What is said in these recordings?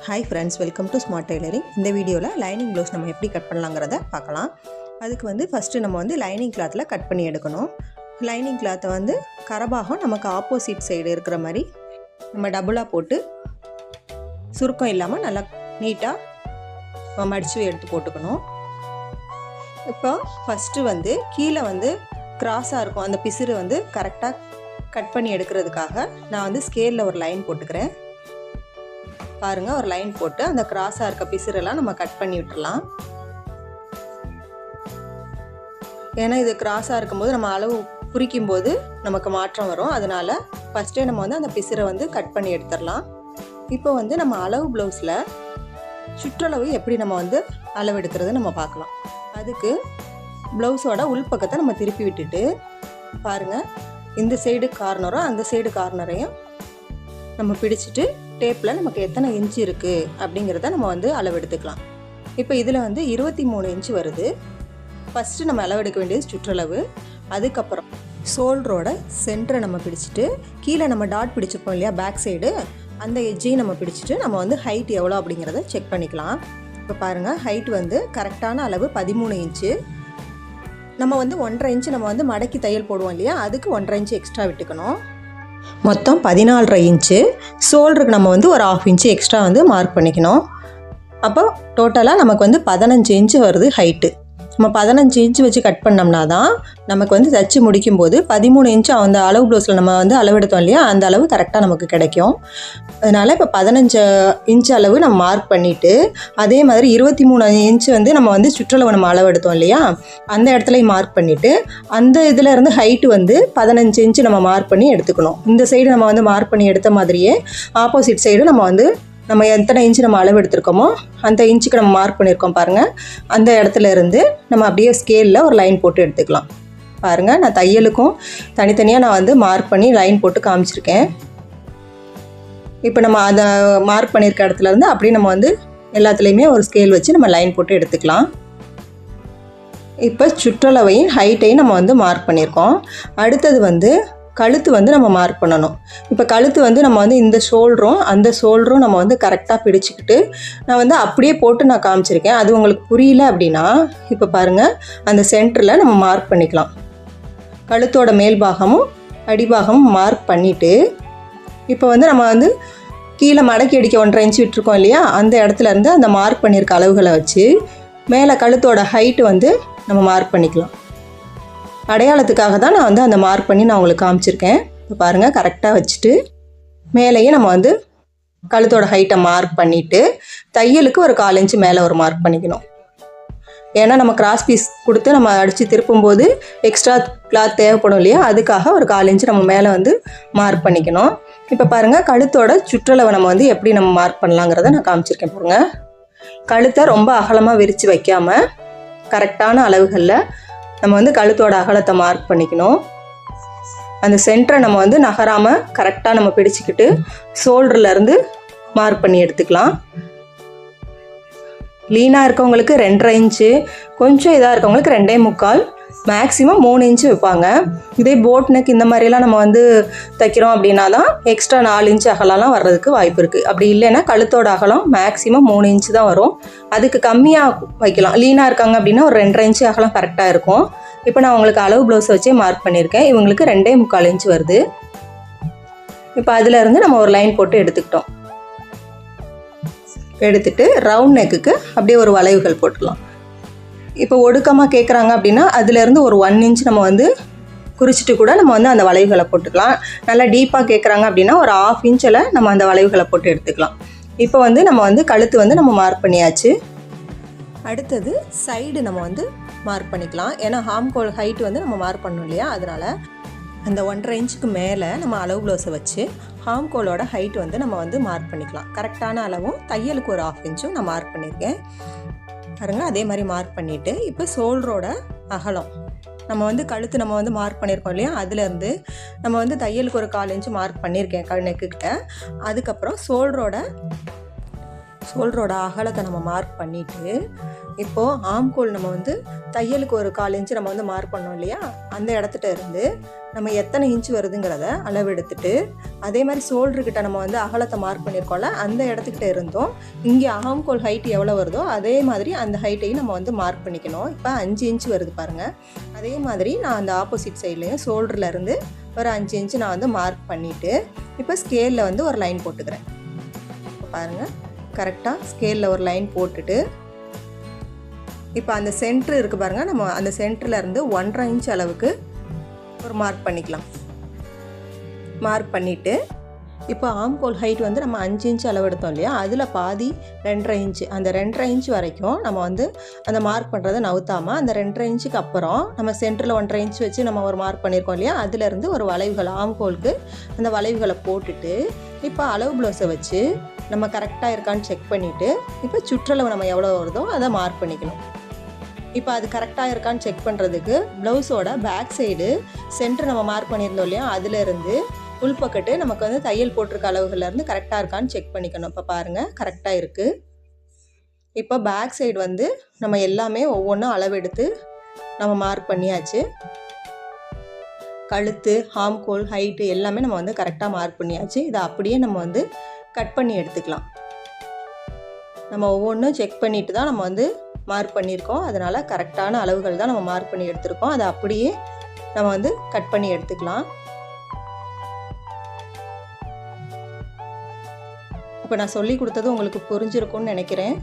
Hi friends, welcome to smart tailoring. இந்த வீடியோவில் lining blouse நம்ம எப்படி கட் பண்ணலாங்கிறத பார்க்கலாம். அதுக்கு ஃபஸ்ட்டு நம்ம லைனிங் கிளாத்தில் கட் பண்ணி எடுக்கணும். லைனிங் கிளாத்தை கரபாகம் நமக்கு ஆப்போசிட் சைடு இருக்கிற மாதிரி நம்ம டபுளாக போட்டு சுருக்கம் இல்லாமல் நல்லா நீட்டாக மடித்து எடுத்து போட்டுக்கணும். இப்போ ஃபஸ்ட்டு கீழே கிராஸாக இருக்கும் அந்த பிசுறு கரெக்டாக கட் பண்ணி எடுக்கிறதுக்காக நான் ஸ்கேலில் ஒரு லைன் போட்டுக்கிறேன். பாருங்கள், ஒரு லைன் போட்டு அந்த கிராஸாக இருக்க பிசுரெல்லாம் நம்ம கட் பண்ணி விட்டுடலாம். ஏன்னா இது கிராஸாக இருக்கும்போது நம்ம அளவு குறிக்கும் போது நமக்கு மாற்றம் வரும். அதனால் ஃபஸ்ட்டே நம்ம அந்த பிசுரை கட் பண்ணி எடுத்துடலாம். இப்போ நம்ம அளவு ப்ளவுஸில் சுற்றளவு எப்படி நம்ம அளவு எடுக்கிறது நம்ம பார்க்கலாம். அதுக்கு ப்ளவுஸோட உள்பக்கத்தை நம்ம திருப்பி விட்டுட்டு பாருங்கள், இந்த சைடு கார்னரும் அந்த சைடு கார்னரையும் நம்ம பிடிச்சிட்டு டேப்பில் நமக்கு எத்தனை இன்ச்சு இருக்குது அப்படிங்கிறத நம்ம அளவு எடுத்துக்கலாம். இப்போ இதில் 23 இன்ச்சு வருது. ஃபஸ்ட்டு நம்ம அளவு எடுக்க வேண்டியது சுற்றளவு. அதுக்கப்புறம் ஷோல்டரோட சென்டரை நம்ம பிடிச்சிட்டு கீழே நம்ம டாட் பிடிச்சிருப்போம் இல்லையா, பேக் சைடு அந்த எட்ஜையும் நம்ம பிடிச்சிட்டு நம்ம ஹைட் எவ்வளோ அப்படிங்கிறத செக் பண்ணிக்கலாம். இப்போ பாருங்கள், ஹைட் கரெக்டான அளவு 13 இன்ச்சு. நம்ம 1.5 இன்ச்சு நம்ம மடக்கி தையல் போடுவோம் இல்லையா, அதுக்கு 1.5 இன்ச்சு எக்ஸ்ட்ரா விட்டுக்கணும். மொத்தம் 14.5 இன்ச்சு. ஷோல்டருக்கு நம்ம ஒரு 1/2 இன்ச்சு எக்ஸ்ட்ரா மார்க் பண்ணிக்கணும். அப்போ டோட்டலாக நமக்கு 15 இன்ச்சு வருது ஹைட்டு. நம்ம 15 இன்ச்சு வச்சு கட் பண்ணோம்னா தான் நமக்கு தச்சு முடிக்கும்போது 13 இன்ச்சு அந்த அளவு ப்ளவுஸில் நம்ம அளவெடுத்தோம் இல்லையா, அந்த அளவு கரெக்டாக நமக்கு கிடைக்கும். அதனால் இப்போ 15 இன்ச்சு அளவு நம்ம மார்க் பண்ணிவிட்டு அதே மாதிரி 23 இன்ச்சு நம்ம சுற்றளவு நம்ம அளவெடுத்தோம் இல்லையா, அந்த இடத்துலையும் மார்க் பண்ணிவிட்டு அந்த இதில் இருந்து ஹைட்டு 15 இன்ச்சு நம்ம மார்க் பண்ணி எடுத்துக்கணும். இந்த சைடு நம்ம மார்க் பண்ணி எடுத்த மாதிரியே ஆப்போசிட் சைடு நம்ம எத்தனை இன்ச்சு நம்ம அளவு எடுத்துருக்கோமோ அந்த இன்ச்சுக்கு நம்ம மார்க் பண்ணியிருக்கோம் பாருங்கள். அந்த இடத்துல இருந்து நம்ம அப்படியே ஸ்கேலில் ஒரு லைன் போட்டு எடுத்துக்கலாம். பாருங்கள், நான் தையலுக்கும் தனித்தனியாக நான் மார்க் பண்ணி லைன் போட்டு காமிச்சிருக்கேன். இப்போ நம்ம அதை மார்க் பண்ணியிருக்க இடத்துலேருந்து அப்படியே நம்ம எல்லாத்துலேயுமே ஒரு ஸ்கேல் வச்சு நம்ம லைன் போட்டு எடுத்துக்கலாம். இப்போ சுற்றளவையும் ஹைட்டையும் நம்ம மார்க் பண்ணியிருக்கோம். அடுத்தது கழுத்து நம்ம மார்க் பண்ணணும். இப்போ கழுத்து நம்ம இந்த ஷோல்டரும் அந்த ஷோல்டரும் நம்ம கரெக்டாக பிடிச்சிக்கிட்டு நான் அப்படியே போட்டு நான் காமிச்சிருக்கேன். அது உங்களுக்கு புரியல அப்படின்னா இப்போ பாருங்கள், அந்த சென்டரில் நம்ம மார்க் பண்ணிக்கலாம். கழுத்தோட மேல் பாகமும் அடிபாகமும் மார்க் பண்ணிவிட்டு இப்போ நம்ம கீழே மடக்கி அடிக்க 1.5 இன்ச்சு விட்டுருக்கோம் இல்லையா, அந்த இடத்துல இருந்து அந்த மார்க் பண்ணியிருக்க அளவுகளை வச்சு மேலே கழுத்தோட ஹைட்டு நம்ம மார்க் பண்ணிக்கலாம். அடையாளத்துக்காக தான் நான் அந்த மார்க் பண்ணி நான் உங்களுக்கு காமிச்சிருக்கேன். இப்போ பாருங்கள், கரெக்டாக வச்சுட்டு மேலேயே நம்ம கழுத்தோட ஹைட்டை மார்க் பண்ணிவிட்டு தையலுக்கு ஒரு 1/4 இன்ச்சு மேலே ஒரு மார்க் பண்ணிக்கணும். ஏன்னா நம்ம கிராஸ் பீஸ் கொடுத்து நம்ம அடித்து திருப்பும்போது எக்ஸ்ட்ரா கிளாத் தேவைப்படும் இல்லையா, அதுக்காக ஒரு 1/4 இன்ச்சு நம்ம மேலே மார்க் பண்ணிக்கணும். இப்போ பாருங்கள், கழுத்தோட சுற்றளவை நம்ம எப்படி நம்ம மார்க் பண்ணலாங்கிறத நான் காமிச்சிருக்கேன். பாருங்கள், கழுத்தை ரொம்ப அகலமாக விரித்து வைக்காமல் கரெக்டான அளவுகளில் நம்ம கழுத்தோட அகலத்தை மார்க் பண்ணிக்கணும். அந்த சென்டரை நம்ம நகராமல் கரெக்டாக நம்ம பிடிச்சிக்கிட்டு ஷோல்டர்லேருந்து மார்க் பண்ணி எடுத்துக்கலாம். லீனாக இருக்கவங்களுக்கு 2.5 இன்ச்சு, கொஞ்சம் இதாக இருக்கவங்களுக்கு 2.25, மேக்ஸிமம் 3 இன்ச்சு வைப்பாங்க. இதே போட் நெக் இந்த மாதிரிலாம் நம்ம தைக்கிறோம் அப்படின்னா தான் எக்ஸ்ட்ரா 4 இன்ச்சு அகலம்லாம் வர்றதுக்கு வாய்ப்பு இருக்குது. அப்படி இல்லைன்னா கழுத்தோட அகலம் மேக்ஸிமம் 3 இன்ச்சு தான் வரும். அதுக்கு கம்மியாக வைக்கலாம். லீனாக இருக்காங்க அப்படின்னா ஒரு 2.5 இன்ச்சு அகலம் கரெக்டாக இருக்கும். இப்போ நான் உங்களுக்கு அளவு ப்ளவுஸ் வச்சே மார்க் பண்ணியிருக்கேன். இவங்களுக்கு 2.25 இன்ச்சு வருது. இப்போ அதிலேருந்து நம்ம ஒரு லைன் போட்டு எடுத்துக்கிட்டோம். எடுத்துகிட்டு ரவுண்ட் நெக்குக்கு அப்படியே ஒரு வளைவுகள் போட்டுக்கலாம். இப்போ ஒடுக்கமாக கேட்குறாங்க அப்படின்னா அதுலேருந்து ஒரு 1 இன்ச் நம்ம குறிச்சிட்டு கூட நம்ம அந்த வளைவுகளை போட்டுக்கலாம். நல்லா டீப்பாக கேட்குறாங்க அப்படின்னா ஒரு 1/2 இன்ச்சில் நம்ம அந்த வளைவுகளை போட்டு எடுத்துக்கலாம். இப்போ நம்ம கழுத்து நம்ம மார்க் பண்ணியாச்சு. அடுத்தது சைடு நம்ம மார்க் பண்ணிக்கலாம். ஏன்னா ஹாம்கோல் ஹைட்டு நம்ம மார்க் பண்ணணும் இல்லையா, அதனால் அந்த 1.5 இன்ச்சுக்கு மேலே நம்ம அளவு ப்ளவுஸை வச்சு ஹாம்கோலோட ஹைட்டு நம்ம மார்க் பண்ணிக்கலாம். கரெக்டான அளவும் தையலுக்கு ஒரு 1/2 இன்ச்சும் நான் மார்க் பண்ணியிருக்கேன். பாருங்கள், அதே மாதிரி மார்க் பண்ணிவிட்டு இப்போ ஷோல்டரோட அகலம் நம்ம கழுத்து நம்ம மார்க் பண்ணியிருக்கோம் இல்லையா, அதுலேருந்து நம்ம தையலுக்கு ஒரு 1/4 இன்ச்சு மார்க் பண்ணியிருக்கேன் நெக்குக்கிட்ட. அதுக்கப்புறம் ஷோல்டரோட அகலத்தை நம்ம மார்க் பண்ணிவிட்டு இப்போது ஆம்கோல் நம்ம வந்து தையலுக்கு ஒரு 1/4 இன்ச்சு நம்ம வந்து மார்க் பண்ணோம் இல்லையா, அந்த இடத்துட்ட இருந்து நம்ம எத்தனை இன்ச்சு வருதுங்கிறத அளவு எடுத்துட்டு, அதே மாதிரி ஷோல்டர்கிட்ட நம்ம வந்து அகலத்தை மார்க் பண்ணியிருக்கோம்ல, அந்த இடத்துக்கிட்ட இருந்தோம் இங்கே ஆம்கோல் ஹைட் எவ்வளோ வருதோ அதே மாதிரி அந்த ஹைட்டையும் நம்ம வந்து மார்க் பண்ணிக்கணும். இப்போ 5 இன்ச்சு வருது பாருங்கள். அதே மாதிரி நான் அந்த ஆப்போசிட் சைட்லேயும் ஷோல்டர்லேருந்து ஒரு 5 இன்ச்சு நான் வந்து மார்க் பண்ணிவிட்டு இப்போ ஸ்கேலில் வந்து ஒரு லைன் போட்டுக்கிறேன். இப்போ பாருங்கள், கரெக்டாக ஸ்கேலில் ஒரு லைன் போட்டுட்டு இப்போ அந்த சென்ட்ரு இருக்குது பாருங்கள், நம்ம அந்த சென்டர்லேருந்து 1.5 இன்ச் அளவுக்கு ஒரு மார்க் பண்ணிக்கலாம். மார்க் பண்ணிவிட்டு இப்போ ஆம்கோல் ஹைட் வந்து நம்ம 5 இன்ச் அளவு எடுத்தோம் இல்லையா, அதில் பாதி 2.5 இன்ச்சு, அந்த 2.5 இன்ச் வரைக்கும் நம்ம வந்து அந்த மார்க் பண்ணுறதை நவுத்தாமல் அந்த 2.5 இன்ச்சுக்கு அப்புறம் நம்ம சென்டரில் 1.5 இன்ச் வச்சு நம்ம ஒரு மார்க் பண்ணியிருக்கோம் இல்லையா, அதுலேருந்து ஒரு வளைவுகள் ஆம்கோலுக்கு அந்த வளைவுகளை போட்டுட்டு இப்போ அளவு ப்ளவுஸை வச்சு நம்ம கரெக்டாக இருக்கான்னு செக் பண்ணிவிட்டு இப்போ சுற்றளவு நம்ம எவ்வளோ வருதோ அதை மார்க் பண்ணிக்கணும். இப்போ அது கரெக்டாக இருக்கான்னு செக் பண்ணுறதுக்கு ப்ளவுஸோட பேக் சைடு சென்டர் நம்ம மார்க் பண்ணியிருந்தோம் இல்லையா, அதிலேருந்து உள்பக்கட்டு நமக்கு வந்து தையல் போட்டிருக்க அளவுகள்லேருந்து கரெக்டாக இருக்கான்னு செக் பண்ணிக்கணும். இப்போ பாருங்கள், கரெக்டாக இருக்குது. இப்போ பேக் சைடு வந்து நம்ம எல்லாமே ஒவ்வொன்றும் அளவெடுத்து நம்ம மார்க் பண்ணியாச்சு. கழுத்து, ஆம்கோல் ஹைட்டு எல்லாமே நம்ம வந்து கரெக்டாக மார்க் பண்ணியாச்சு. இதை அப்படியே நம்ம வந்து கட் பண்ணி எடுத்துக்கலாம். நம்ம ஒவ்வொன்றும் செக் பண்ணிட்டு தான் நம்ம வந்து மார்க் பண்ணியிருக்கோம். அதனால் கரெக்டான அளவுகள் தான் நம்ம மார்க் பண்ணி எடுத்துருக்கோம். அதை அப்படியே நம்ம வந்து கட் பண்ணி எடுத்துக்கலாம். இப்போ நான் சொல்லி கொடுத்தது உங்களுக்கு புரிஞ்சிருக்கும்னு நினைக்கிறேன்.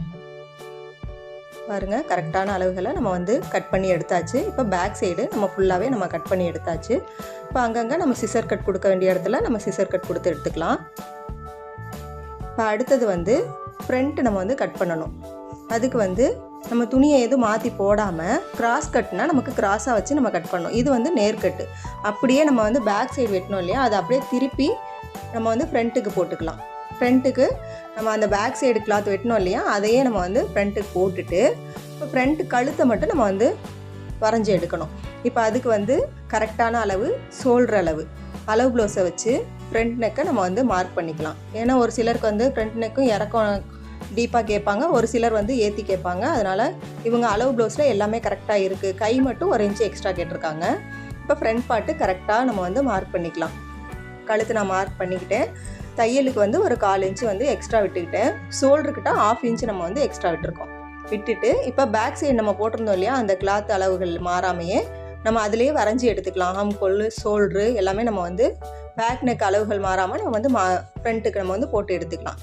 பாருங்கள், கரெக்டான அளவுகளை நம்ம வந்து கட் பண்ணி எடுத்தாச்சு. இப்போ பேக் சைடு நம்ம ஃபுல்லாகவே நம்ம கட் பண்ணி எடுத்தாச்சு. இப்போ அங்கங்கே நம்ம சிசர் கட் கொடுக்க வேண்டிய இடத்துல நம்ம சிசர் கட் கொடுத்து எடுத்துக்கலாம். இப்போ அடுத்தது வந்து ஃப்ரண்ட் நம்ம வந்து கட் பண்ணணும். அதுக்கு வந்து நம்ம துணியை எதுவும் மாற்றி போடாமல் கிராஸ் கட்னா நமக்கு கிராஸாக வச்சு நம்ம கட் பண்ணணும். இது வந்து நேர்கட்டு. அப்படியே நம்ம வந்து பேக் சைடு வெட்டணும் இல்லையா, அதை அப்படியே திருப்பி நம்ம வந்து ஃப்ரண்ட்டுக்கு போட்டுக்கலாம். ஃப்ரண்ட்டுக்கு நம்ம அந்த பேக் சைடு கிளாத் வெட்டணும் இல்லையா, அதையே நம்ம வந்து ஃப்ரண்ட்டுக்கு போட்டுட்டு இப்போ ஃப்ரண்ட்டு கழுத்தை மட்டும் நம்ம வந்து வரைஞ்சி எடுக்கணும். இப்போ அதுக்கு வந்து கரெக்டான அளவு ஷோல்டர் அளவு ப்ளவுஸை வச்சு ஃப்ரண்ட் நெக்கை நம்ம வந்து மார்க் பண்ணிக்கலாம். ஏன்னா ஒரு சிலருக்கு வந்து ஃப்ரண்ட் நெக்கும் இறக்கம் டீப்பாக கேட்பாங்க, ஒரு சிலர் வந்து ஏற்றி கேட்பாங்க. அதனால் இவங்க அளவு ப்ளவுஸில் எல்லாமே கரெக்டாக இருக்குது. கை மட்டும் 1 இன்ச்சு எக்ஸ்ட்ரா கேட்டிருக்காங்க. இப்போ ஃப்ரண்ட் பார்ட்டு கரெக்டாக நம்ம வந்து மார்க் பண்ணிக்கலாம். கழுத்து நான் மார்க் பண்ணிக்கிட்டேன். தையலுக்கு வந்து ஒரு 1/4 இன்ச்சு வந்து எக்ஸ்ட்ரா விட்டுக்கிட்டேன். ஷோல்டர்கிட்ட 1/2 இன்ச்சு நம்ம வந்து எக்ஸ்ட்ரா விட்டுருக்கோம். விட்டுட்டு இப்போ பேக் சைடு நம்ம போட்டிருந்தோம் இல்லையா, அந்த கிளாத் அளவுகள் மாறாமையே நம்ம அதிலே வரைஞ்சி எடுத்துக்கலாம். ஆம்கோல், ஷோல்ட்ரு எல்லாமே நம்ம வந்து பேக் நெக் அளவுகள் மாறாமல் நம்ம வந்து ஃப்ரண்ட்டுக்கு நம்ம வந்து போட்டு எடுத்துக்கலாம்.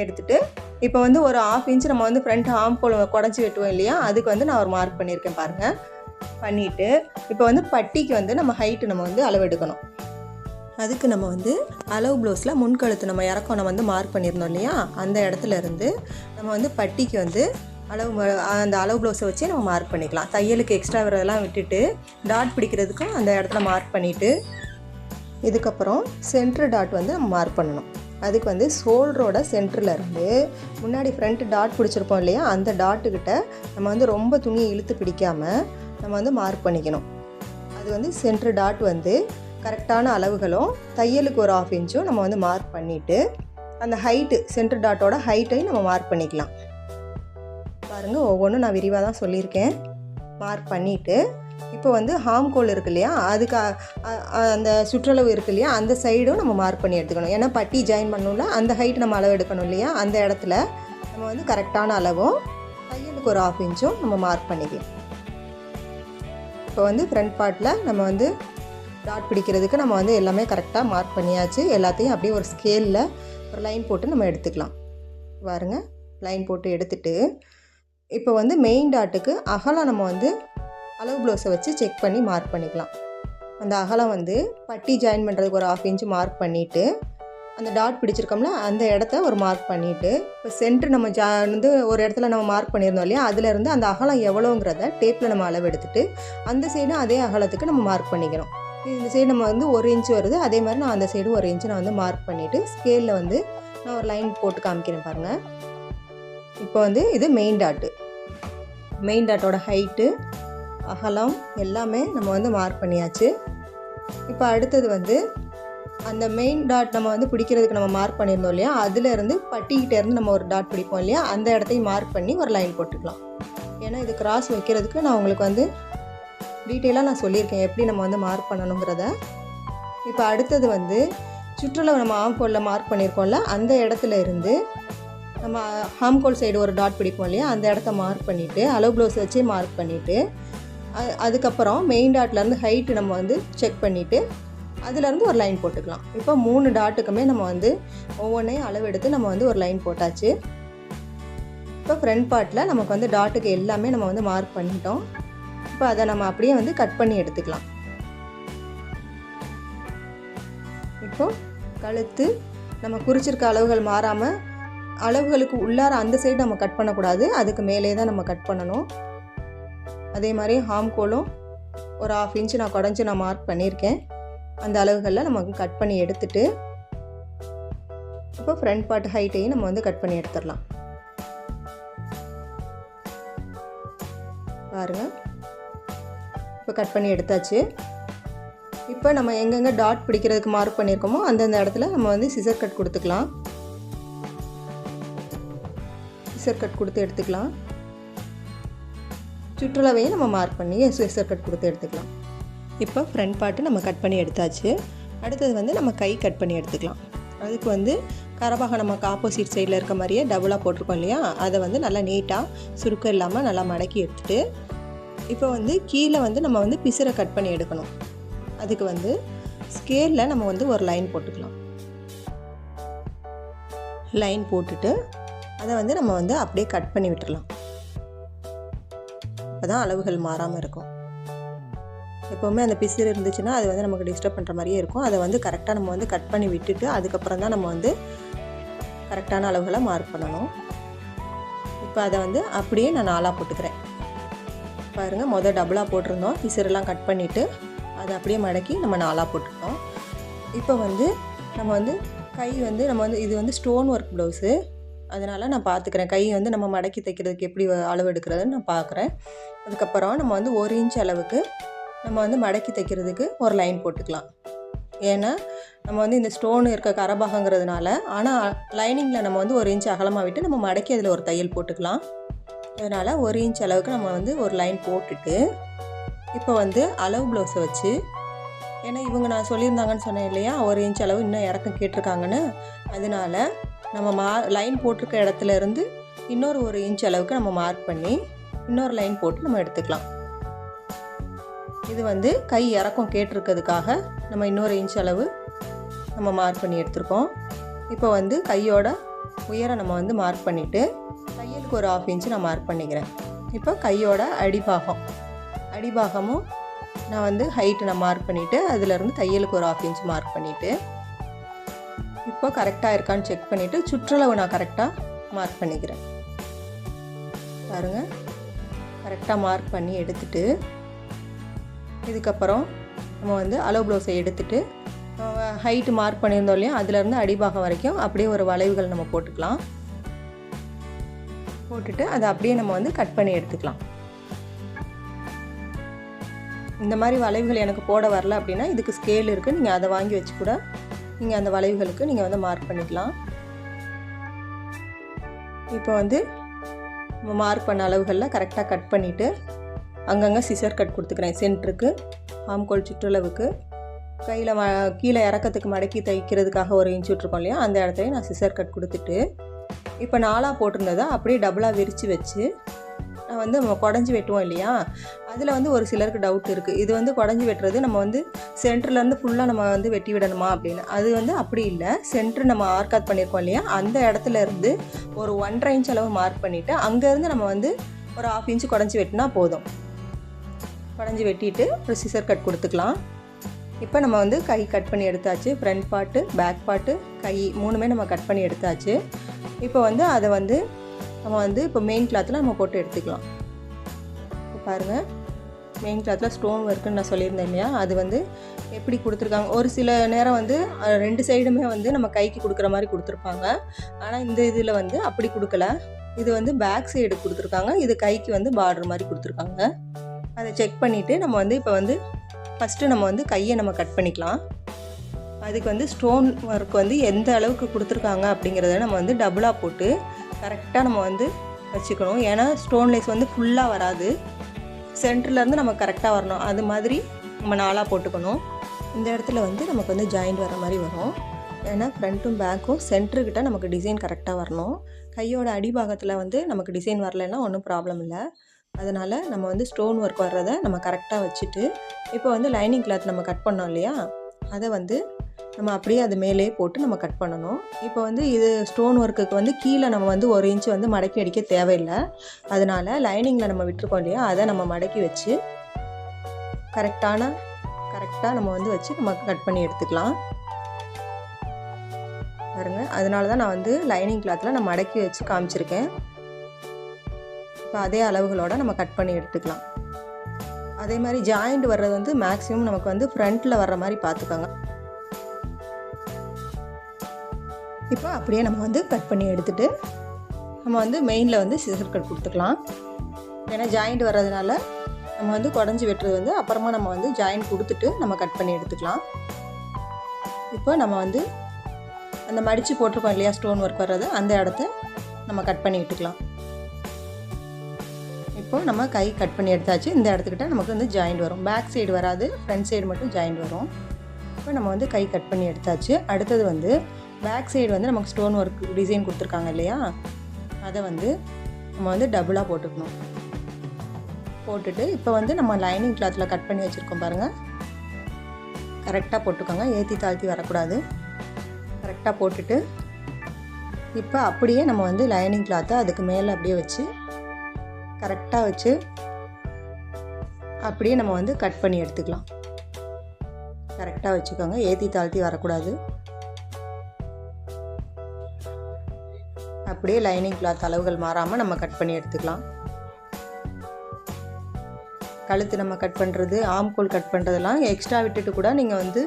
எடுத்துகிட்டு இப்போ வந்து ஒரு 1/2 இன்ச்சு நம்ம வந்து ஃப்ரண்ட் ஆம்கோல் குடஞ்சி வெட்டுவோம் இல்லையா, அதுக்கு வந்து நான் ஒரு மார்க் பண்ணியிருக்கேன் பாருங்கள். பண்ணிவிட்டு இப்போ வந்து பட்டிக்கு வந்து நம்ம ஹைட்டு நம்ம வந்து அளவெடுக்கணும். அதுக்கு நம்ம வந்து அளவு ப்ளவுஸில் முன்கழுத்து நம்ம இறக்கம் நம்ம வந்து மார்க் பண்ணியிருந்தோம் இல்லையா, அந்த இடத்துல இருந்து நம்ம வந்து பட்டிக்கு வந்து அந்த அளவு ப்ளவுஸை வச்சு நம்ம மார்க் பண்ணிக்கலாம். தையலுக்கு எக்ஸ்ட்ரா வரதெல்லாம் விட்டுட்டு டாட் பிடிக்கிறதுக்கும் அந்த இடத்துல மார்க் பண்ணிவிட்டு இதுக்கப்புறம் சென்ட்ரு டாட் வந்து நம்ம மார்க் பண்ணணும். அதுக்கு வந்து ஷோல்டரோட சென்டர்லேருந்து முன்னாடி ஃப்ரண்ட் டாட் பிடிச்சிருப்போம் இல்லையா, அந்த டாட்டுக்கிட்ட நம்ம வந்து ரொம்ப துணியை இழுத்து பிடிக்காமல் நம்ம வந்து மார்க் பண்ணிக்கணும். அது வந்து சென்ட்ரு டாட் வந்து கரெக்டான அளவுகளும் தையலுக்கு ஒரு 1/2 இன்ச்சும் நம்ம வந்து மார்க் பண்ணிவிட்டு அந்த ஹைட்டு சென்ட்ரு டாட்டோட ஹைட்டையும் நம்ம மார்க் பண்ணிக்கலாம். பாருங்கள், ஒவ்வொன்றும் நான் விரிவாக தான் சொல்லியிருக்கேன். மார்க் பண்ணிவிட்டு இப்போ வந்து ஹாம்கோல் இருக்கு இல்லையா, அதுக்கு அந்த சுற்றளவு இருக்கு இல்லையா, அந்த சைடும் நம்ம மார்க் பண்ணி எடுத்துக்கணும். ஏன்னா பட்டி ஜாயின் பண்ணணும்ல, அந்த ஹைட் நம்ம அளவு எடுக்கணும் இல்லையா, அந்த இடத்துல நம்ம வந்து கரெக்டான அளவும் தையலுக்கு ஒரு 1/2 இன்ச்சும் நம்ம மார்க் பண்ணிக்கலாம். இப்போ வந்து ஃப்ரண்ட் பார்ட்டில் நம்ம வந்து டாட் பிடிக்கிறதுக்கு நம்ம வந்து எல்லாமே கரெக்டாக மார்க் பண்ணியாச்சு. எல்லாத்தையும் அப்படியே ஒரு ஸ்கேலில் ஒரு லைன் போட்டு நம்ம எடுத்துக்கலாம். பாருங்கள், லைன் போட்டு எடுத்துகிட்டு இப்போ வந்து மெயின் டாட்டுக்கு அகலம் நம்ம வந்து அளவு ப்ளவுஸை வச்சு செக் பண்ணி மார்க் பண்ணிக்கலாம். அந்த அகலம் வந்து பட்டி ஜாயின் பண்ணுறதுக்கு ஒரு 1/2 இன்ச்சு மார்க் பண்ணிவிட்டு அந்த டாட் பிடிச்சிருக்கோம்ல அந்த இடத்த ஒரு மார்க் பண்ணிவிட்டு இப்போ சென்ட்ரு நம்ம வந்து ஒரு இடத்துல நம்ம மார்க் பண்ணியிருந்தோம் இல்லையா, அதிலேருந்து அந்த அகலம் எவ்வளோங்கிறத டேப்பில் நம்ம அளவு எடுத்துகிட்டு அந்த சைடும் அதே அகலத்துக்கு நம்ம மார்க் பண்ணிக்கணும். இந்த சைடு நம்ம வந்து 1 இன்ச்சு வருது, அதே மாதிரி நான் அந்த சைடு 1 இன்ச்சு நான் வந்து மார்க் பண்ணிவிட்டு ஸ்கேலில் வந்து நான் ஒரு லைன் போட்டு காமிக்கிறேன் பாருங்கள். இப்போ வந்து இது மெயின் டாட்டு. மெயின் டாட்டோட ஹைட்டு அகலம் எல்லாமே நம்ம வந்து மார்க் பண்ணியாச்சு. இப்போ அடுத்தது வந்து அந்த மெயின் டாட் நம்ம வந்து பிடிக்கிறதுக்கு நம்ம மார்க் பண்ணியிருந்தோம் இல்லையா, அதுலேருந்து பட்டிக்கிட்டேருந்து நம்ம ஒரு டாட் பிடிப்போம் இல்லையா, அந்த இடத்தையும் மார்க் பண்ணி ஒரு லைன் போட்டுக்கலாம். ஏன்னா இது கிராஸ் வைக்கிறதுக்கு நான் உங்களுக்கு வந்து டீட்டெயிலாக நான் சொல்லியிருக்கேன் எப்படி நம்ம வந்து மார்க் பண்ணணுங்கிறத. இப்போ அடுத்தது வந்து சுற்றளவு நம்ம ஆம்கோலில் மார்க் பண்ணியிருக்கோம்ல, அந்த இடத்துல இருந்து நம்ம ஆம்கோல் சைடு ஒரு டாட் பிடிப்போம் இல்லையா, அந்த இடத்த மார்க் பண்ணிவிட்டு அளவு ப்ளவுஸ் வச்சே மார்க் பண்ணிவிட்டு அதுக்கப்புறம் மெயின் டாட்லேருந்து ஹைட்டு நம்ம வந்து செக் பண்ணிவிட்டு அதுலேருந்து ஒரு லைன் போட்டுக்கலாம். இப்போ 3 டாட்டுக்குமே நம்ம வந்து ஒவ்வொன்றையும் அளவு எடுத்து நம்ம வந்து ஒரு லைன் போட்டாச்சு. இப்போ ஃப்ரண்ட் பார்ட்டில் நமக்கு வந்து டாட்டுக்கு எல்லாமே நம்ம வந்து மார்க் பண்ணிட்டோம். இப்போ அதை நம்ம அப்படியே வந்து கட் பண்ணி எடுத்துக்கலாம். இப்போ கழுத்து நம்ம குறிச்சிருக்க அளவுகள் மாறாமல் அளவுகளுக்கு உள்ளார அந்த சைடு நம்ம கட் பண்ணக்கூடாது, அதுக்கு மேலே தான் நம்ம கட் பண்ணணும். அதே மாதிரி ஆம்கோலும் ஒரு 1/2 இன்ச்சு நான் குடஞ்சி நான் மார்க் பண்ணியிருக்கேன். அந்த அளவுகளில் நமக்கு கட் பண்ணி எடுத்துட்டு இப்போ ஃப்ரண்ட் பார்ட் ஹைட்டையும் நம்ம வந்து கட் பண்ணி எடுத்துடலாம். பாருங்கள், இப்போ கட் பண்ணி எடுத்தாச்சு. இப்போ நம்ம எங்கெங்கே டாட் பிடிக்கிறதுக்கு மார்க் பண்ணியிருக்கோமோ அந்தந்த இடத்துல நம்ம வந்து சிசர் கட் கொடுத்துக்கலாம். சிசர் கட் கொடுத்து எடுத்துக்கலாம். சுற்றளவையும் நம்ம மார்க் பண்ணி சிசர் கட் கொடுத்து எடுத்துக்கலாம். இப்போ ஃப்ரண்ட் பார்ட்டு நம்ம கட் பண்ணி எடுத்தாச்சு. அடுத்தது வந்து நம்ம கை கட் பண்ணி எடுத்துக்கலாம். அதுக்கு வந்து கரபாகம் நமக்கு ஆப்போசிட் சைடில் இருக்க மாதிரியே டபுளாக போட்டிருக்கோம் இல்லையா, அதை வந்து நல்லா நீட்டாக சுருக்கம் இல்லாமல் நல்லா மடக்கி எடுத்துகிட்டு இப்போ வந்து கீழே வந்து நம்ம வந்து பிசுரை கட் பண்ணி எடுக்கணும். அதுக்கு வந்து ஸ்கேலில் நம்ம வந்து ஒரு லைன் போட்டுக்கலாம். லைன் போட்டுட்டு அதை வந்து நம்ம வந்து அப்படியே கட் பண்ணி விட்டுடலாம். அப்போ தான் அளவுகள் மாறாமல் இருக்கும். எப்போவுமே அந்த பிசுறு இருந்துச்சுன்னா அது வந்து நமக்கு டிஸ்டர்ப் பண்ணுற மாதிரியே இருக்கும். அதை வந்து கரெக்டாக நம்ம வந்து கட் பண்ணி விட்டுட்டு அதுக்கப்புறம் தான் நம்ம வந்து கரெக்டான அளவுகளை மார்க் பண்ணணும். இப்போ அதை வந்து அப்படியே நான் 4ஆக போட்டுக்கிறேன். பாருங்கள், மொதல் டபுளாக போட்டிருந்தோம், பிசுரெல்லாம் கட் பண்ணிவிட்டு அதை அப்படியே மடக்கி நம்ம 4ஆக போட்டுக்கிட்டோம். இப்போ வந்து நம்ம வந்து கை வந்து நம்ம வந்து இது வந்து ஸ்டோன் ஒர்க் ப்ளவுஸு, அதனால் நான் பார்த்துக்கிறேன். கை வந்து நம்ம மடக்கி தைக்கிறதுக்கு எப்படி அளவு எடுக்கிறதுன்னு நான் பார்க்குறேன். அதுக்கப்புறம் நம்ம வந்து 1 இன்ச் அளவுக்கு நம்ம வந்து மடக்கி தைக்கிறதுக்கு ஒரு லைன் போட்டுக்கலாம். ஏன்னா நம்ம வந்து இந்த ஸ்டோன் இருக்க கரபாகங்கிறதுனால, ஆனால் லைனிங்கில் நம்ம வந்து 1 இன்ச் அகலமாக விட்டு நம்ம மடக்கி அதில் ஒரு தையல் போட்டுக்கலாம். அதனால் 1 இன்ச் அளவுக்கு நம்ம வந்து ஒரு லைன் போட்டுட்டு இப்போ வந்து அளவு ப்ளவுஸை வச்சு, ஏன்னா இவங்க நான் சொல்லியிருந்தாங்கன்னு சொன்னேன் இல்லையா, 1 இன்ச் அளவு இன்னும் இறக்கம் கேட்டிருக்காங்கன்னு, அதனால் நம்ம லைன் போட்டிருக்க இடத்துல இருந்து இன்னொரு 1 இன்ச் அளவுக்கு நம்ம மார்க் பண்ணி இன்னொரு லைன் போட்டு நம்ம எடுத்துக்கலாம். இது வந்து கை இறக்கம் கேட்டிருக்கிறதுக்காக நம்ம இன்னொரு இன்ச் அளவு நம்ம மார்க் பண்ணி எடுத்துருக்கோம். இப்போ வந்து கையோட உயரம் நம்ம வந்து மார்க் பண்ணிவிட்டு தையலுக்கு ஒரு 1/2 இன்ச்சு நான் மார்க் பண்ணிக்கிறேன். இப்போ கையோட அடிபாகமும் நான் வந்து ஹைட்டு நான் மார்க் பண்ணிவிட்டு அதிலேருந்து தையலுக்கு ஒரு 1/2 இன்ச் மார்க் பண்ணிவிட்டு இப்போ கரெக்டாக இருக்கான்னு செக் பண்ணிவிட்டு சுற்றளவு நான் கரெக்டாக மார்க் பண்ணிக்கிறேன். பாருங்கள், கரெக்டாக மார்க் பண்ணி எடுத்துட்டு இதுக்கப்புறம் நம்ம வந்து அளவு ப்ளவுஸை எடுத்துகிட்டு ஹைட்டு மார்க் பண்ணியிருந்தோம் இல்லையா, அதுலேருந்து அடிபாகம் வரைக்கும் அப்படியே ஒரு வளைவுகள் நம்ம போட்டுக்கலாம். போட்டுட்டு அதை அப்படியே நம்ம வந்து கட் பண்ணி எடுத்துக்கலாம். இந்த மாதிரி வளைவுகள் எனக்கு போட வரல அப்படின்னா இதுக்கு ஸ்கேல் இருக்குது, நீங்கள் அதை வாங்கி வச்சு கூட நீங்கள் அந்த வளைவுகளுக்கு நீங்கள் வந்து மார்க் பண்ணிக்கலாம். இப்போ வந்து நம்ம மார்க் பண்ண அளவுகளில் கரெக்டாக கட் பண்ணிவிட்டு அங்கங்கே சிசர் கட் கொடுத்துக்கிறேன். சென்டருக்கு, ஆம்கோல் சுற்றளவுக்கு, கையில் கீழே இறக்கத்துக்கு மடக்கி தைக்கிறதுக்காக 1 இன்ச் விட்டுருக்கோம் இல்லையா, அந்த இடத்துலையும் நான் சிசர் கட் கொடுத்துட்டு இப்போ 4ஆக போட்டிருந்ததை அப்படியே டபுளாக விரித்து வச்சு நான் வந்து நம்ம குடஞ்சி வெட்டுவோம் இல்லையா, அதில் வந்து ஒரு சிலருக்கு டவுட் இருக்குது. இது வந்து குடஞ்சி வெட்டுறது நம்ம வந்து சென்டர்லேருந்து ஃபுல்லாக நம்ம வந்து வெட்டி விடணுமா அப்படின்னு. அது வந்து அப்படி இல்லை. சென்டர் நம்ம ஆர்காத் பண்ணியிருக்கோம் இல்லையா, அந்த இடத்துல இருந்து ஒரு 1.5 இன்ச் அளவு மார்க் பண்ணிவிட்டு அங்கேருந்து நம்ம வந்து ஒரு 1/2 இன்ச்சு குடஞ்சி வெட்டினா போதும். குடஞ்சி வெட்டிட்டு ஒரு சிசர் கட் கொடுத்துக்கலாம். இப்போ நம்ம வந்து கை கட் பண்ணி எடுத்தாச்சு. ஃப்ரண்ட் பார்ட்டு, பேக் பார்ட்டு, கை 3மே நம்ம கட் பண்ணி எடுத்தாச்சு. இப்போ வந்து அதை வந்து நம்ம வந்து இப்போ மெயின் கிளாத்தில் நம்ம போட்டு எடுத்துக்கலாம். பாருங்கள், மெயின் கிளாத்தில் ஸ்டோன் ஒர்க்குன்னு நான் சொல்லியிருந்தேன் இல்லையா, அது வந்து எப்படி கொடுத்துருக்காங்க. ஒரு சில நேரம் வந்து 2 சைடுமே வந்து நம்ம கைக்கு கொடுக்குற மாதிரி கொடுத்துருப்பாங்க. ஆனால் இந்த இதில் வந்து அப்படி கொடுக்கல. இது வந்து பேக் சைடு கொடுத்துருக்காங்க, இது கைக்கு வந்து பார்டர் மாதிரி கொடுத்துருக்காங்க. அதை செக் பண்ணிவிட்டு நம்ம வந்து இப்போ வந்து ஃபஸ்ட்டு நம்ம வந்து கையை நம்ம கட் பண்ணிக்கலாம். அதுக்கு வந்து ஸ்டோன் ஒர்க் வந்து எந்த அளவுக்கு கொடுத்துருக்காங்க அப்படிங்கிறத நம்ம வந்து டபுளாக போட்டு கரெக்டாக நம்ம வந்து வச்சுக்கணும். ஏன்னா ஸ்டோன் லேஸ் வந்து ஃபுல்லாக வராது, சென்டர்லேருந்து நம்ம கரெக்டாக வரணும். அது மாதிரி நம்ம 4ஆக போட்டுக்கணும். இந்த இடத்துல வந்து நமக்கு வந்து ஜாயிண்ட் வர மாதிரி வரும். ஏன்னா ஃப்ரண்ட்டும் பேக்கும் சென்டருக்கிட்ட நமக்கு டிசைன் கரெக்டாக வரணும். கையோட அடிபாகத்தில் வந்து நமக்கு டிசைன் வரலைன்னா ஒன்றும் ப்ராப்ளம் இல்லை. அதனால் நம்ம வந்து ஸ்டோன் ஒர்க் வர்றதை நம்ம கரெக்டாக வச்சுட்டு, இப்போ வந்து லைனிங் கிளாத் நம்ம கட் பண்ணோம் இல்லையா, அதை வந்து நம்ம அப்படியே அது மேலே போட்டு நம்ம கட் பண்ணணும். இப்போ வந்து இது ஸ்டோன் ஒர்க்குக்கு வந்து கீழே நம்ம வந்து 1 இன்ச்சு வந்து மடக்கி அடிக்க தேவையில்லை. அதனால் லைனிங்கில் நம்ம விட்டுருக்கோம் இல்லையா, அதை நம்ம மடக்கி வச்சு கரெக்டாக நம்ம வந்து வச்சு நம்ம கட் பண்ணி எடுத்துக்கலாம் பாருங்க. அதனால தான் நான் வந்து லைனிங் கிளாத்தில் நான் மடக்கி வச்சு காமிச்சிருக்கேன். இப்போ அதே அளவுகளோட நம்ம கட் பண்ணி எடுத்துக்கலாம். அதே மாதிரி ஜாயிண்ட் வர்றது வந்து மேக்ஸிமம் நமக்கு வந்து ஃப்ரண்ட்டில் வர்ற மாதிரி பார்த்துக்கோங்க. இப்போ அப்படியே நம்ம வந்து கட் பண்ணி எடுத்துகிட்டு நம்ம வந்து மெயினில் வந்து சிசர் கட் கொடுத்துக்கலாம். ஏன்னா ஜாயிண்ட் வர்றதுனால நம்ம வந்து குடஞ்சி வெட்டுறது வந்து அப்புறமா நம்ம வந்து ஜாயிண்ட் கொடுத்துட்டு நம்ம கட் பண்ணி எடுத்துக்கலாம். இப்போ நம்ம வந்து அந்த மடித்து போட்டிருக்கோம் இல்லையா ஸ்டோன் ஒர்க் வர்றது, அந்த இடத்த நம்ம கட் பண்ணி விட்டுக்கலாம். இப்போ நம்ம கை கட் பண்ணி எடுத்தாச்சு. இந்த இடத்துக்கிட்ட நமக்கு வந்து ஜாயிண்ட் வரும். பேக் சைடு வராது, ஃப்ரண்ட் சைடு மட்டும் ஜாயிண்ட் வரும். இப்போ நம்ம வந்து கை கட் பண்ணி எடுத்தாச்சு. அடுத்தது வந்து பேக் சைடு வந்து நமக்கு ஸ்டோன் ஒர்க் டிசைன் கொடுத்துருக்காங்க இல்லையா, அதை வந்து நம்ம வந்து டபுளாக போட்டுக்கணும். போட்டுட்டு இப்போ வந்து நம்ம லைனிங் கிளாத்தில் கட் பண்ணி வச்சுருக்கோம் பாருங்கள், கரெக்டாக போட்டுக்கோங்க. ஏற்றி தாழ்த்தி வரக்கூடாது. கரெக்டாக போட்டுட்டு இப்போ அப்படியே நம்ம வந்து லைனிங் கிளாத்தை அதுக்கு மேலே அப்படியே வச்சு கரெக்டாக வச்சு அப்படியே நம்ம வந்து கட் பண்ணி எடுத்துக்கலாம். கரெக்டாக வச்சுக்கோங்க, ஏற்றி தாழ்த்தி வரக்கூடாது. அப்படியே லைனிங் கிளாத் அளவுகள் மாறாமல் நம்ம கட் பண்ணி எடுத்துக்கலாம். கழுத்து நம்ம கட் பண்ணுறது, ஆம்கோல் கட் பண்ணுறதெல்லாம் எக்ஸ்ட்ரா விட்டுட்டு கூட நீங்கள் வந்து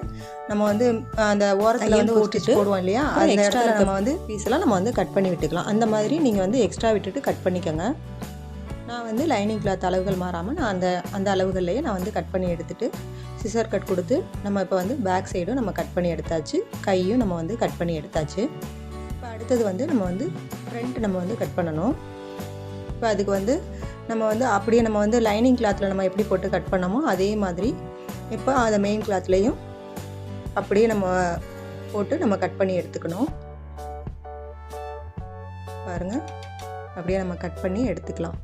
நம்ம வந்து அந்த ஓரத்தில் வந்து ஒரு ஸ்டிச் போடுவோம் இல்லையா, அந்த எக்ஸ்ட்ரா நம்ம வந்து பீஸெல்லாம் நம்ம வந்து கட் பண்ணி விட்டுக்கலாம். அந்த மாதிரி நீங்கள் வந்து எக்ஸ்ட்ரா விட்டுட்டு கட் பண்ணிக்கோங்க. நான் வந்து லைனிங் கிளாத் அளவுகள் மாறாமல் நான் அந்த அளவுகள்லேயே நான் வந்து கட் பண்ணி எடுத்துகிட்டு சிசர் கட் கொடுத்து நம்ம இப்போ வந்து பேக் சைடும் நம்ம கட் பண்ணி எடுத்தாச்சு, கையும் நம்ம வந்து கட் பண்ணி எடுத்தாச்சு. இப்போ அடுத்தது வந்து நம்ம வந்து ஃப்ரண்ட் நம்ம வந்து கட் பண்ணணும். இப்போ அதுக்கு வந்து நம்ம வந்து அப்படியே நம்ம வந்து லைனிங் கிளாத்தில் நம்ம எப்படி போட்டு கட் பண்ணோமோ அதே மாதிரி இப்போ அதை மெயின் கிளாத்லேயும் அப்படியே நம்ம போட்டு நம்ம கட் பண்ணி எடுத்துக்கணும். பாருங்கள், அப்படியே நம்ம கட் பண்ணி எடுத்துக்கலாம்.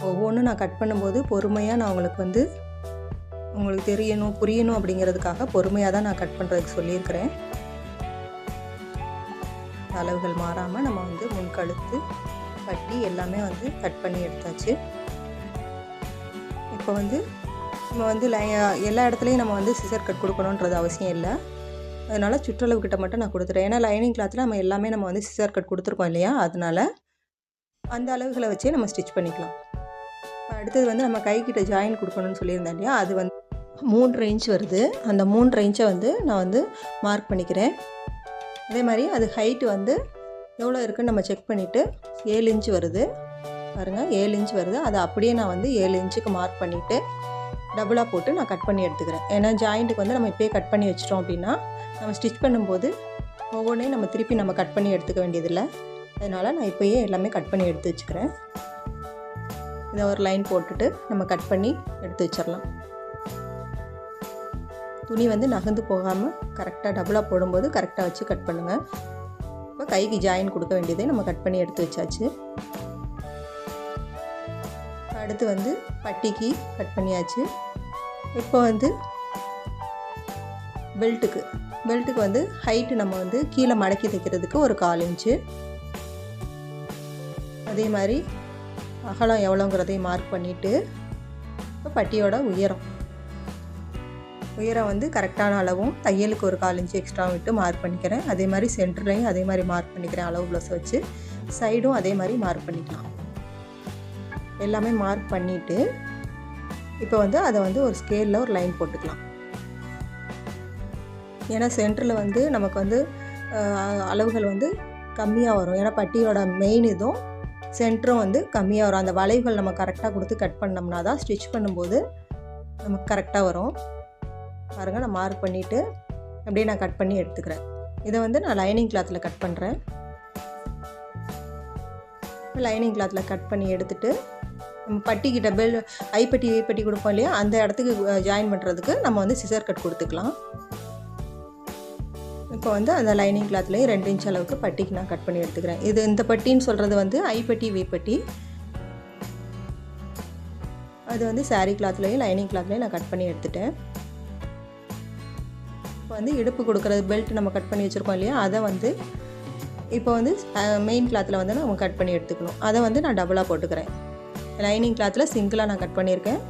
ஒவ்வொன்றும் நான் கட் பண்ணும்போது பொறுமையாக நான் உங்களுக்கு தெரியணும் புரியணும் அப்படிங்கிறதுக்காக பொறுமையாக தான் நான் கட் பண்ணுறதுக்கு சொல்லியிருக்கிறேன். அளவுகள் மாறாமல் நம்ம வந்து முன்கழுத்து பட்டி எல்லாமே வந்து கட் பண்ணி எடுத்தாச்சு. இப்போ வந்து நம்ம வந்து எல்லா இடத்துலையும் நம்ம வந்து சிசர் கட் கொடுக்கணுன்றது அவசியம் இல்லை. அதனால் சுற்றளவு கிட்ட மட்டும் நான் கொடுத்துட்டேன். ஏன்னா லைனிங் கிளாத்தில் நம்ம வந்து சிசர் கட் கொடுத்துருக்கோம் இல்லையா, அதனால் அந்த அளவுகளை வச்சே நம்ம ஸ்டிச் பண்ணிக்கலாம். அடுத்தது வந்து நம்ம கைக்கிட்ட ஜாயின் கொடுக்கணும்னு சொல்லியிருந்தேன் இல்லையா, அது வந்து 3.5 இன்ச் வருது. அந்த 3.5 இன்ச்சை வந்து நான் வந்து மார்க் பண்ணிக்கிறேன். அதே மாதிரி அது ஹைட்டு வந்து எவ்வளோ இருக்குதுன்னு நம்ம செக் பண்ணிவிட்டு 7 இன்ச் வருது பாருங்கள், 7 இன்ச் வருது. அதை அப்படியே நான் வந்து 7 இன்ச்சுக்கு மார்க் பண்ணிவிட்டு டபுளாக போட்டு நான் கட் பண்ணி எடுத்துக்கிறேன். ஏன்னா ஜாயிண்ட்டுக்கு வந்து நம்ம இப்போயே கட் பண்ணி வச்சிட்டோம் அப்படின்னா நம்ம ஸ்டிச் பண்ணும்போது ஒவ்வொன்றையும் நம்ம திருப்பி நம்ம கட் பண்ணி எடுத்துக்க வேண்டியதில்லை. அதனால் நான் இப்போயே எல்லாமே கட் பண்ணி எடுத்து வச்சுக்கிறேன். இதை ஒரு லைன் போட்டுட்டு நம்ம கட் பண்ணி எடுத்து வச்சிடலாம். துணி வந்து நகர்ந்து போகாமல் கரெக்டாக டபுளாக போடும்போது கரெக்டாக வச்சு கட் பண்ணுங்கள். இப்போ கைக்கு ஜாயின் கொடுக்க வேண்டியதே நம்ம கட் பண்ணி எடுத்து வச்சாச்சு. அடுத்து வந்து பட்டிக்கு கட் பண்ணியாச்சு. இப்போ வந்து பெல்ட்டுக்கு வந்து ஹைட்டு நம்ம வந்து கீழே மடக்கி தைக்கிறதுக்கு ஒரு 1/4 இன்ச்சு, அதே மாதிரி அகலம் எவ்வளோங்கிறதையும் மார்க் பண்ணிவிட்டு இப்போ பட்டியோட உயரம் வந்து கரெக்டான அளவும் தையலுக்கு ஒரு 1/4 இன்ச்சு எக்ஸ்ட்ரா விட்டு மார்க் பண்ணிக்கிறேன். அதே மாதிரி சென்டர்லையும் அதே மாதிரி மார்க் பண்ணிக்கிறேன். அளவு ப்ளவுஸ் வச்சு சைடும் அதே மாதிரி மார்க் பண்ணிக்கலாம். எல்லாமே மார்க் பண்ணிவிட்டு இப்போ வந்து அதை வந்து ஒரு ஸ்கேலில் ஒரு லைன் போட்டுக்கலாம். ஏன்னா சென்டரில் வந்து நமக்கு வந்து அளவுகள் வந்து கம்மியாக வரும். ஏன்னா பட்டியோட மெயின் இதுவும் சென்டரும் வந்து கம்மியாக வரும். அந்த வளைவுகள் நம்ம கரெக்டாக கொடுத்து கட் பண்ணோம்னா தான் ஸ்டிச் பண்ணும்போது நமக்கு கரெக்டாக வரும். பாருங்கள் நான் மார்க் பண்ணிவிட்டு அப்படியே நான் கட் பண்ணி எடுத்துக்கிறேன். இதை வந்து நான் லைனிங் கிளாத்தில் கட் பண்ணுறேன். லைனிங் கிளாத்தில் கட் பண்ணி எடுத்துகிட்டு நம்ம பட்டிக்கிட்ட ஐப்பட்டி வைப்பட்டி கொடுப்போம் இல்லையா, அந்த இடத்துக்கு ஜாயின் பண்ணுறதுக்கு நம்ம வந்து சிசர் கட் கொடுத்துக்கலாம். இப்போ வந்து அந்த லைனிங் கிளாத்லேயே 2 இன்ச் அளவுக்கு பட்டிக்கு நான் கட் பண்ணி எடுத்துக்கிறேன். இது இந்த பட்டின்னு சொல்கிறது வந்து ஐப்பட்டி வீப்பட்டி. அது வந்து சாரீ கிளாத்லேயும் லைனிங் கிளாத்லேயும் நான் கட் பண்ணி எடுத்துட்டேன். இப்போ வந்து இடுப்பு கொடுக்குறது பெல்ட் நம்ம கட் பண்ணி வச்சுருக்கோம் இல்லையா, அதை வந்து இப்போ வந்து மெயின் கிளாத்தில் வந்து நம்ம கட் பண்ணி எடுத்துக்கணும். அதை வந்து நான் டபுளாக போட்டுக்கிறேன். லைனிங் கிளாத்தில் சிங்கிளாக நான் கட் பண்ணியிருக்கேன்.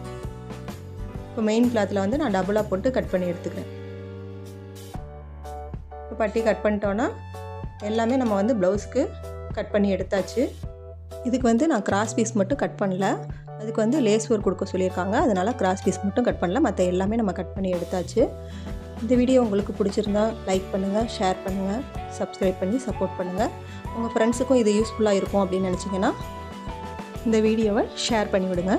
இப்போ மெயின் கிளாத்தில் வந்து நான் டபுளாக போட்டு கட் பண்ணி எடுத்துக்கிறேன். இப்போ பட்டி கட் பண்ணிட்டோன்னா எல்லாமே நம்ம வந்து ப்ளவுஸ்க்கு கட் பண்ணி எடுத்தாச்சு. இதுக்கு வந்து நான் கிராஸ் பீஸ் மட்டும் கட் பண்ணல, அதுக்கு வந்து லேஸ் ஒர்க் கொடுக்க சொல்லியிருக்காங்க, அதனால் கிராஸ் பீஸ் மட்டும் கட் பண்ணல, மற்ற எல்லாமே நம்ம கட் பண்ணி எடுத்தாச்சு. இந்த வீடியோ உங்களுக்கு பிடிச்சிருந்தா லைக் பண்ணுங்கள், ஷேர் பண்ணுங்கள், சப்ஸ்கிரைப் பண்ணி சப்போர்ட் பண்ணுங்கள். உங்கள் ஃப்ரெண்ட்ஸுக்கும் இது யூஸ்ஃபுல்லாக இருக்கும் அப்படின்னு நினச்சிங்கன்னா இந்த வீடியோவை ஷேர் பண்ணிவிடுங்க.